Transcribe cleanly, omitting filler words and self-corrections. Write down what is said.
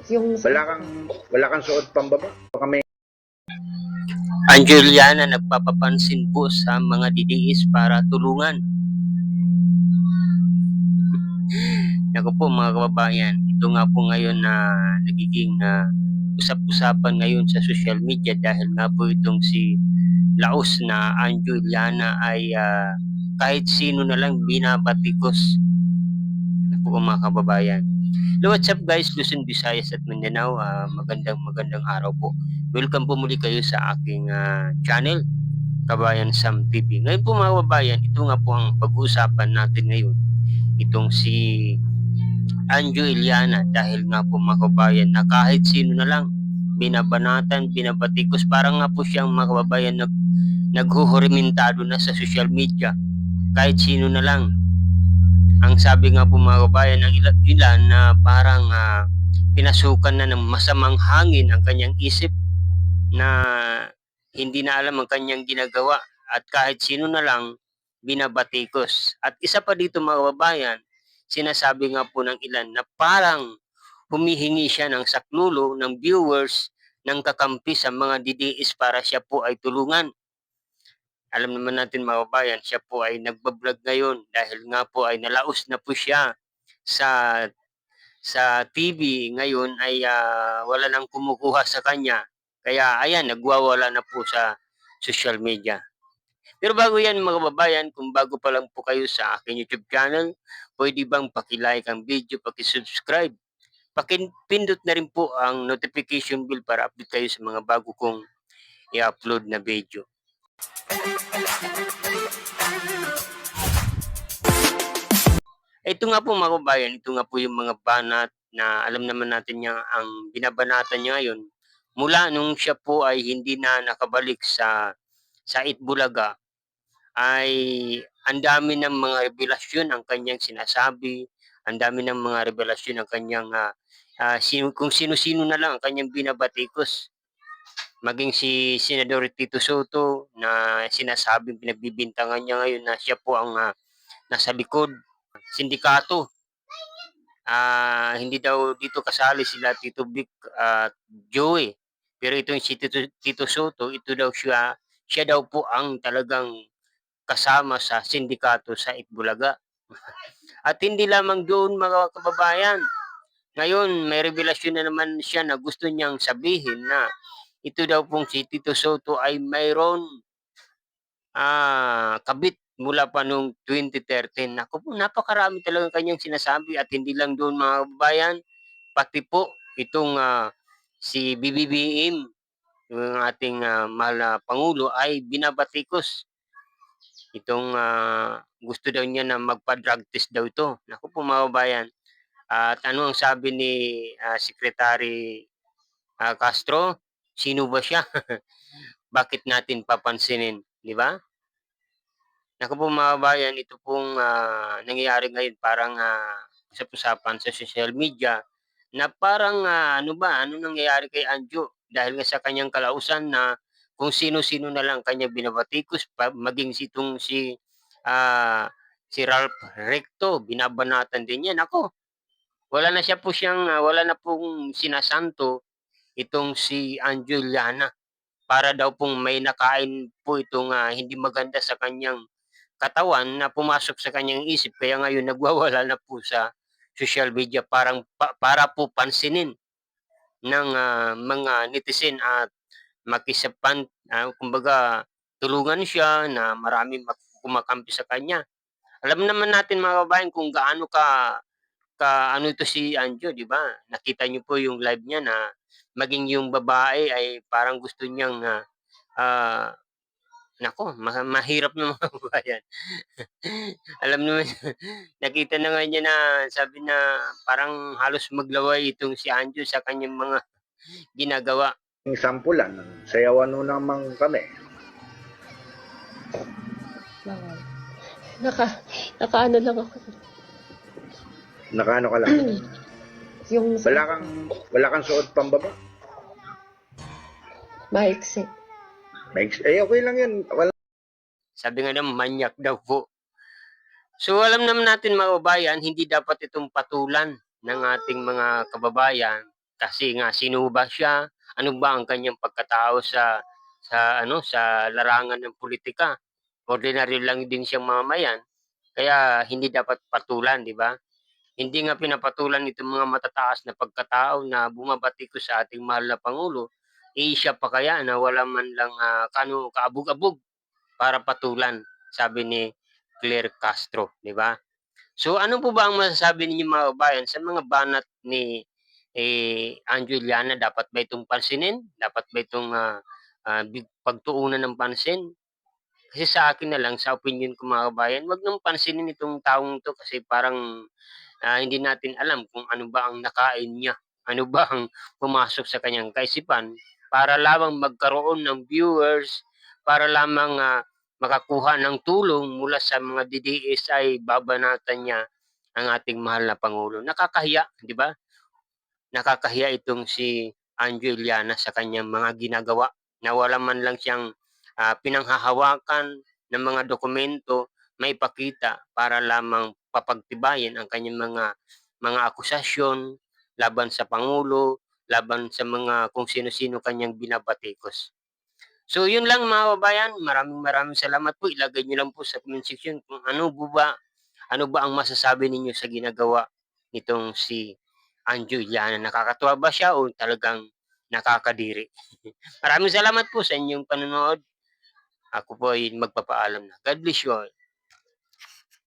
Yung Wala kang suot pambaba. Baka may Angeliana nagpapapansin po sa mga DDS para tulungan. Naku po mga kababayan, ito nga po ngayon na nagiging usap-usapan ngayon sa social media dahil nga po itong si Laos na Angeliana ay kahit sino na lang binabatikos. Naku po mga kababayan. Hello, what's up guys? Luzon, Visayas at Mindanao. Magandang araw po. Welcome po muli kayo sa aking channel, Kabayan Sam TV. Ngayon po mga kababayan, ito nga po ang pag-uusapan natin ngayon. Itong si Anjo Iliana dahil nga po mga kababayan na kahit sino na lang binabanatan, binabatikos, parang nga po siyang mga kababayan naghuhurimentado na sa social media. Kahit sino na lang. Ang sabi nga po mga kababayan ng ilan na parang pinasukan na ng masamang hangin ang kanyang isip na hindi na alam ang kanyang ginagawa at kahit sino na lang binabatikos. At isa pa dito mga kababayan, sinasabi nga po ng ilan na parang humihingi siya ng saklulo ng viewers ng kakampi sa mga DDS para siya po ay tulungan. Alam naman natin mga kababayan, siya po ay nagbablog ngayon dahil nga po ay nalaos na po siya sa TV ngayon ay wala nang kumukuha sa kanya. Kaya ayan, nagwawala na po sa social media. Pero bago yan mga kababayan, kung bago pa lang po kayo sa aking YouTube channel, pwede bang pakilike ang video, pakisubscribe, pakipindot na rin po ang notification bell para update kayo sa mga bago kong i-upload na video. Ito nga po mga kababayan, ito nga po yung mga banat na alam naman natin niya ang binabanatan niya ngayon mula nung siya po ay hindi na nakabalik sa Itbulaga ay ang dami ng mga revelasyon ang kanyang sinasabi, ang dami ng mga revelasyon ang kanyang kung sino-sino na lang ang kanyang binabatikos. Maging si Senador Tito Soto na sinasabing pinagbibintangan niya ngayon na siya po ang nasa likod sindikato. Hindi daw dito kasali sila Tito Vic at Joey. Pero itong si Tito Soto, ito daw siya daw po ang talagang kasama sa sindikato sa Itbulaga. At hindi lamang doon mga kababayan. Ngayon, may revelasyon na naman siya na gusto niyang sabihin na ito daw pong si Tito Soto ay mayroon kabit mula pa noong 2013. Naku po, napakarami talagang kanyang sinasabi at hindi lang doon mga kababayan, pati po itong si BBBM, yung ating mahal na Pangulo ay binabatikos. Itong gusto daw niya na magpa-drug test daw ito. Naku po mga kababayan, at ano ang sabi ni Secretary Castro? Sino ba siya? Bakit natin papansinin, di ba? Naku po mga kabayan, ito pong nangyayari ngayon parang usap-usapan sa social media na parang ano nangyayari kay Anjo dahil nga sa kanyang kalausan na kung sino-sino na lang kanya binabatikos maging si Ralph Recto binabanatan din niya. Nako, wala na pong sinasanto itong si Angeliana para daw pong may nakain po itong hindi maganda sa kanyang katawan na pumasok sa kanyang isip kaya ngayon nagwawala na po sa social media para po pansinin ng mga netizen at kumbaga tulungan siya na marami kumakampi sa kanya. Alam naman natin mga kababayan kung gaano ano ito si Anjo, di ba? Nakita niyo po yung live niya na maging yung babae ay parang gusto niyang nako, mahirap na mga kababayan. Alam naman, nakita na nga niya na sabi na parang halos maglaway itong si Anjo sa kanyang mga ginagawa. sampulan. Sayawan mo naman kami. nakaano lang ako. Nakaano ka lang. Yung Wala kang suot pambaba. maiksi. Okay lang yan. Sabi nga naman, manyak daw po. So alam naman natin mga kababayan, hindi dapat itong patulan ng ating mga kababayan Kasi nga sino ba siya? Ano ba ang kanyang pagkatao sa larangan ng politika? Ordinary lang din siyang mamamayan. Kaya hindi dapat patulan, di ba? Hindi nga pinapatulan itong mga matataas na pagkatao na bumabati ko sa ating mahal na Pangulo. Siya pa kaya na wala man lang kaabog-abog para patulan, sabi ni Claire Castro, di ba? So ano po ba ang masasabi ninyo mga kabayan sa mga banat ni Anjo Iliana? Dapat ba itong pansinin? Dapat ba itong pagtuunan ng pansin? Kasi sa akin na lang, sa opinion ko mga kabayan, wag nang pansinin itong taong to kasi parang hindi natin alam kung ano ba ang nakain niya, ano ba ang pumasok sa kanyang kaisipan para lamang magkaroon ng viewers, para lamang makakuha ng tulong mula sa mga DDSI, babanatan niya ang ating mahal na Pangulo. Nakakahiya, di ba? Nakakahiya itong si Anjo Iliana sa kanyang mga ginagawa na wala man lang siyang pinanghahawakan ng mga dokumento may pakita para lamang papagtibayin ang kanyang mga akusasyon laban sa Pangulo, laban sa mga kung sino-sino kanyang binabatikos. So yun lang mga kabayan, maraming salamat po. Ilagay niyo lang po sa comment section kung ano ba ang masasabi ninyo sa ginagawa nitong si Anjo Iliana. Nakakatuwa ba siya o talagang nakakadiri? Maraming salamat po sa inyong panonood. Ako po ay magpapaalam na. God bless you all.